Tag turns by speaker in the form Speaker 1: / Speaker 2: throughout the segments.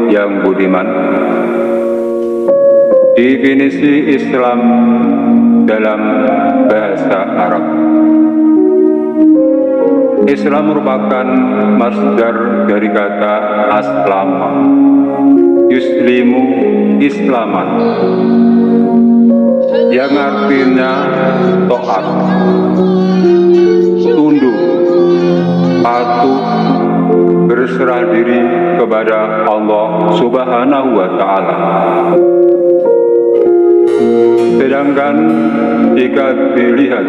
Speaker 1: yang budiman. Definisi Islam dalam bahasa Arab. Islam merupakan masdar dari kata aslama, yuslimu islaman, yang artinya taat, tunduk, patuh, berserah diri kepada Allah Subhanahu wa Ta'ala. Sedangkan jika dilihat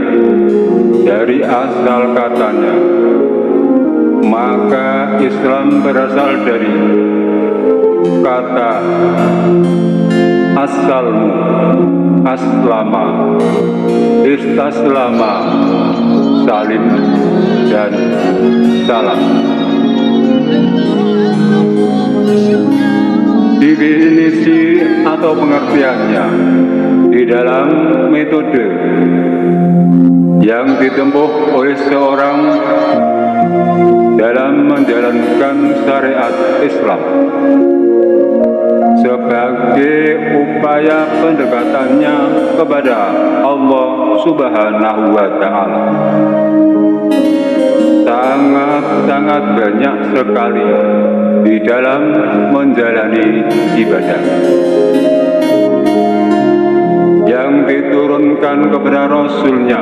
Speaker 1: dari asal katanya, maka Islam berasal dari kata asalmu, aslama, istaslama, salim, dan salam. Definisi atau pengertiannya di dalam metode yang ditempuh oleh seorang dalam menjalankan syariat Islam sebagai upaya pendekatannya kepada Allah Subhanahu wa Ta'ala. Sangat banyak sekali di dalam menjalani ibadah yang diturunkan kepada Rasulnya.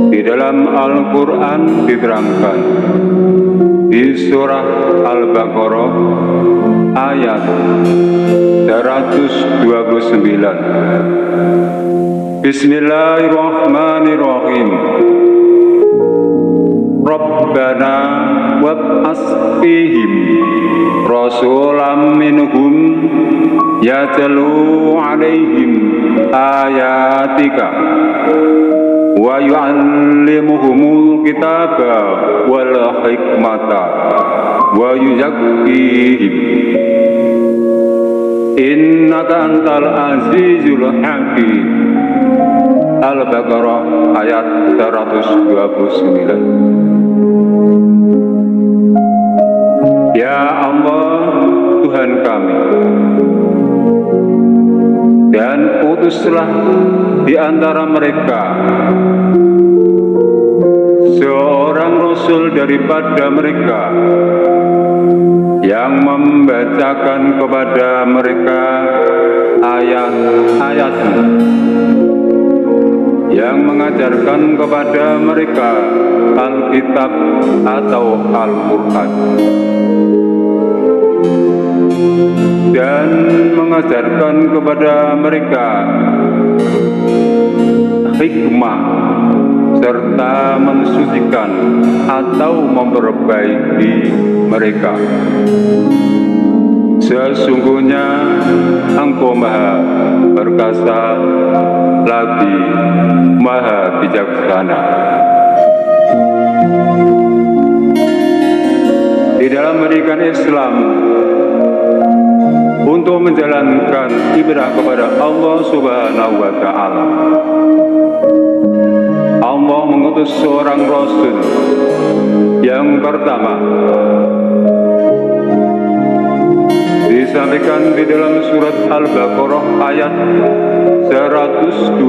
Speaker 1: Di dalam Al-Quran diterangkan di surah Al-Baqarah ayat 129. Bismillahirrahmanirrahim. Rabbana wab'as fihim rasulam minhum yatlu alaihim ayatika wa yu'allimuhumul kitaba wal hikmata wa yuzakkihim innaka antal azizul hakim. Al-Baqarah ayat 129. Ya Allah, Tuhan kami, dan utuslah di antara mereka seorang Rasul daripada mereka yang membacakan kepada mereka ayat-ayat-Mu, yang mengajarkan kepada mereka Alkitab atau Al-Quran, dan mengajarkan kepada mereka hikmah serta mensucikan atau memperbaiki mereka. Sesungguhnya Engkau Maha Perkasa lagi Maha Bijaksana. Di dalam pendidikan Islam untuk menjalankan ibadah kepada Allah Subhanahu wa Ta'ala, Allah mengutus seorang Rasul. Yang pertama disampaikan di dalam surat Al-Baqarah ayat 129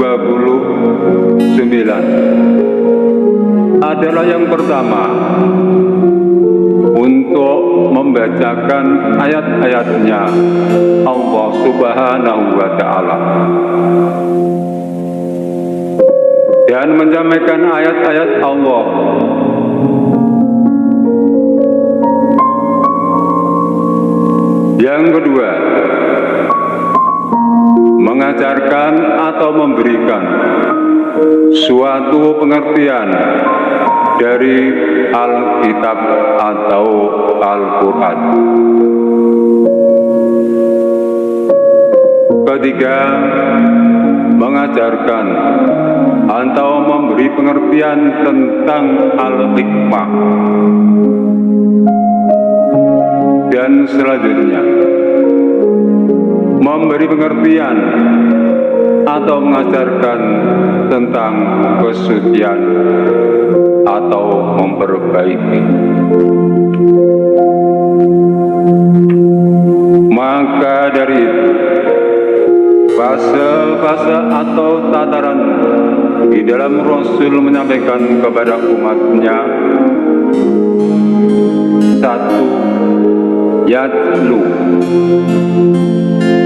Speaker 1: adalah yang pertama untuk membacakan ayat-ayatnya Allah Subhanahu wa Ta'ala dan menyampaikan ayat-ayat Allah. Yang kedua, mengajarkan atau memberikan suatu pengertian dari Alkitab atau Al-Quran. Ketiga, mengajarkan atau memberi pengertian tentang Al-Hikmah. Dan selanjutnya, memberi pengertian atau mengajarkan tentang kesucian atau memperbaiki. fase-fase atau tataran di dalam Rasul menyampaikan kepada umatnya. Satu, yatlu,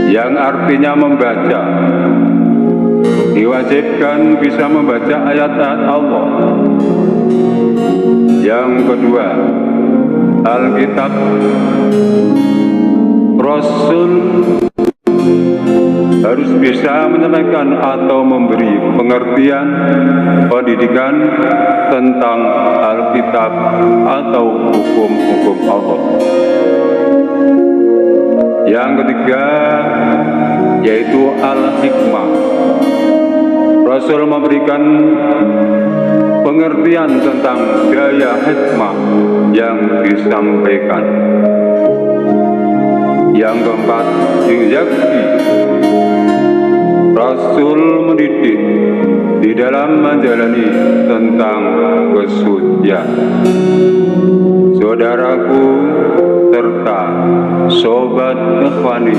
Speaker 1: yang artinya membaca. Diwajibkan bisa membaca ayat-ayat Allah. Yang kedua, Alkitab. Rasul harus bisa menyampaikan atau memberi pengertian pendidikan tentang Alkitab atau hukum-hukum Allah. Yang ketiga yaitu al-hikmah. Rasul memberikan pengertian tentang daya hikmah yang disampaikan. Yang keempat, yuzaki. Rasul mendidik di dalam menjalani tentang kesucian. Saudaraku serta sobat ikhwani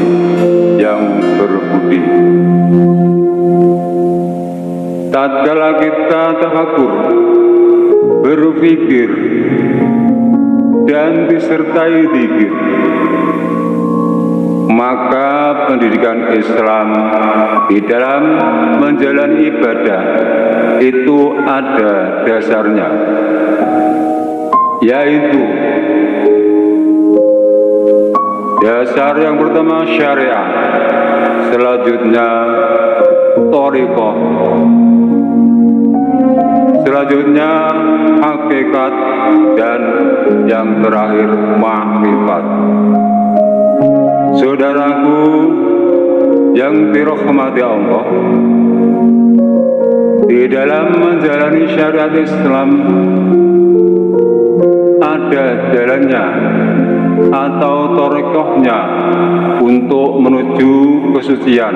Speaker 1: yang berbudi, tatkala kita tafakur, berpikir, dan disertai zikir, maka pendidikan Islam di dalam menjalani ibadah itu ada dasarnya, yaitu dasar yang pertama syariat, selanjutnya thariqah, selanjutnya hakikat, dan yang terakhir ma'rifat. Saudaraku yang dirahmati Allah, di dalam menjalani syariat Islam ada jalannya atau thariqahnya untuk menuju kesucian,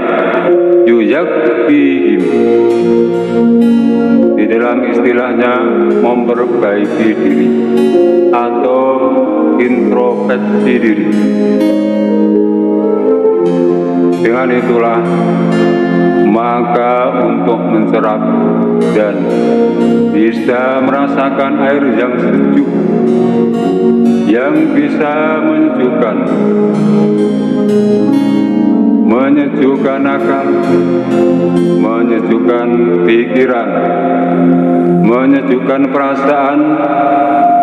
Speaker 1: yuzakihim. Di dalam istilahnya memperbaiki diri atau introspeksi diri. Dengan itulah maka untuk mencerap dan bisa merasakan air yang sejuk, yang bisa menyejukkan akal, menyejukkan pikiran, menyejukkan perasaan,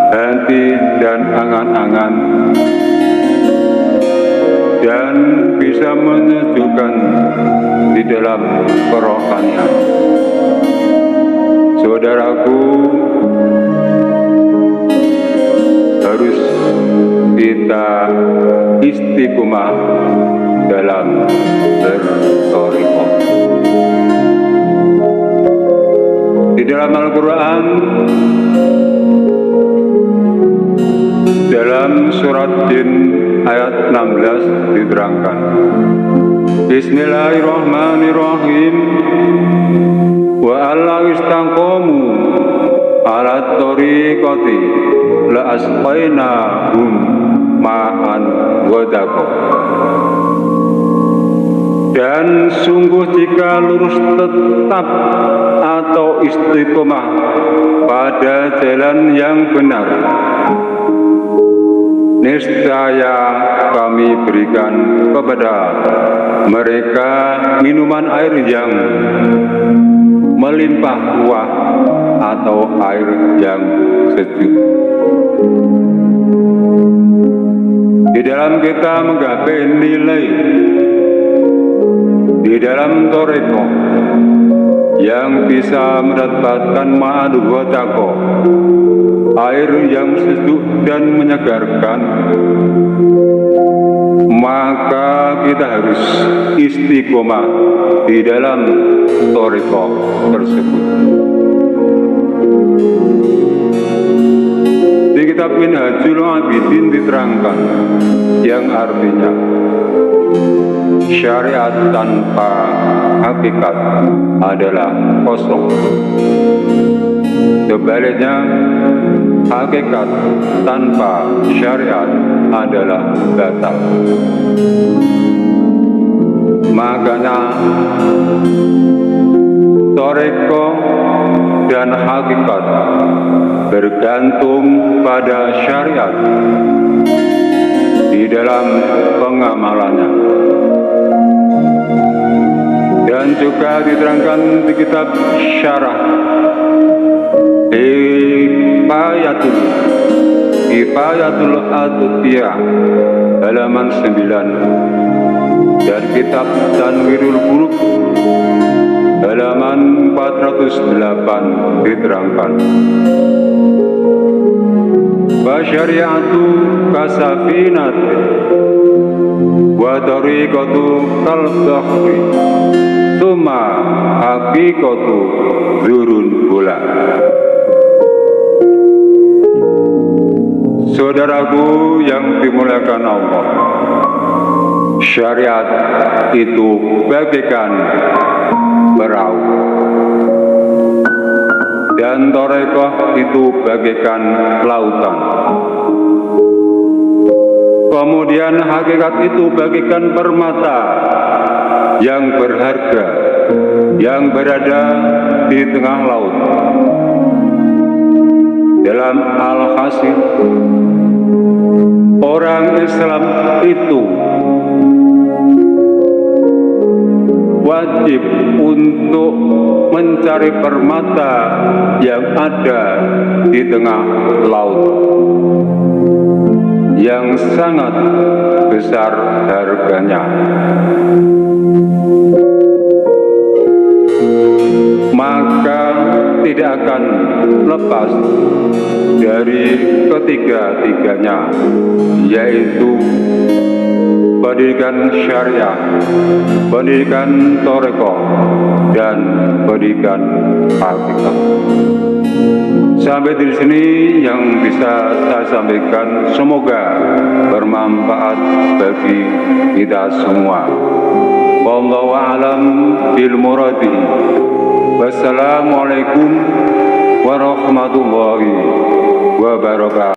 Speaker 1: hati dan angan-angan, dan bisa menyejukkan di dalam kerohanian. Saudaraku, harus kita istiqomah dalam berthariqah. Di dalam Al-Quran, dalam surat Jin ayat 16 diterangkan, Bismillahirrahmanirrahim, wa alla istaqamu ala thariqati la asqainahum ma'an ghadaqa. Dan sungguh jika lurus tetap atau istiqomah pada jalan yang benar, niscaya kami berikan kepada mereka minuman air yang melimpah ruah atau air yang sejuk. Di dalam kita menggapai nilai di dalam thariqah yang bisa mendapatkan ma'ad ghadaqa, air yang sejuk dan menyegarkan, maka kita harus istiqomah di dalam thariqah tersebut. Di kitab Minhajul Abidin diterangkan yang artinya syariat tanpa hakikat adalah kosong. Sebaliknya, hakikat tanpa syariat adalah batal. Makanya toreko dan hakikat bergantung pada syariat di dalam pengamalannya, dan juga diterangkan di kitab Syarah Kifayatul Atiyah halaman 9, dan kitab Tanwirul Qulub halaman 408 diterangkan, Basyariatu kasafinat wa tariqatu kalbahri summa haqiqatu dzurun bola. Saudaraku yang dimuliakan Allah, syariat itu bagaikan perahu, dan torekoh itu bagaikan lautan. Kemudian hakikat itu bagaikan permata yang berharga yang berada di tengah laut. Dalam Al-Hasil, orang Islam itu wajib untuk mencari permata yang ada di tengah laut, yang sangat besar harganya. Maka tidak akan lepas dari ketiga-tiganya, yaitu pendidikan syariah, pendidikan torekoh, dan pendidikan hakikat. Sampai di sini yang bisa saya sampaikan, semoga bermanfaat bagi kita semua. Wallahu a'lam bil muradi. Wassalamualaikum warahmatullahi wabarakatuh.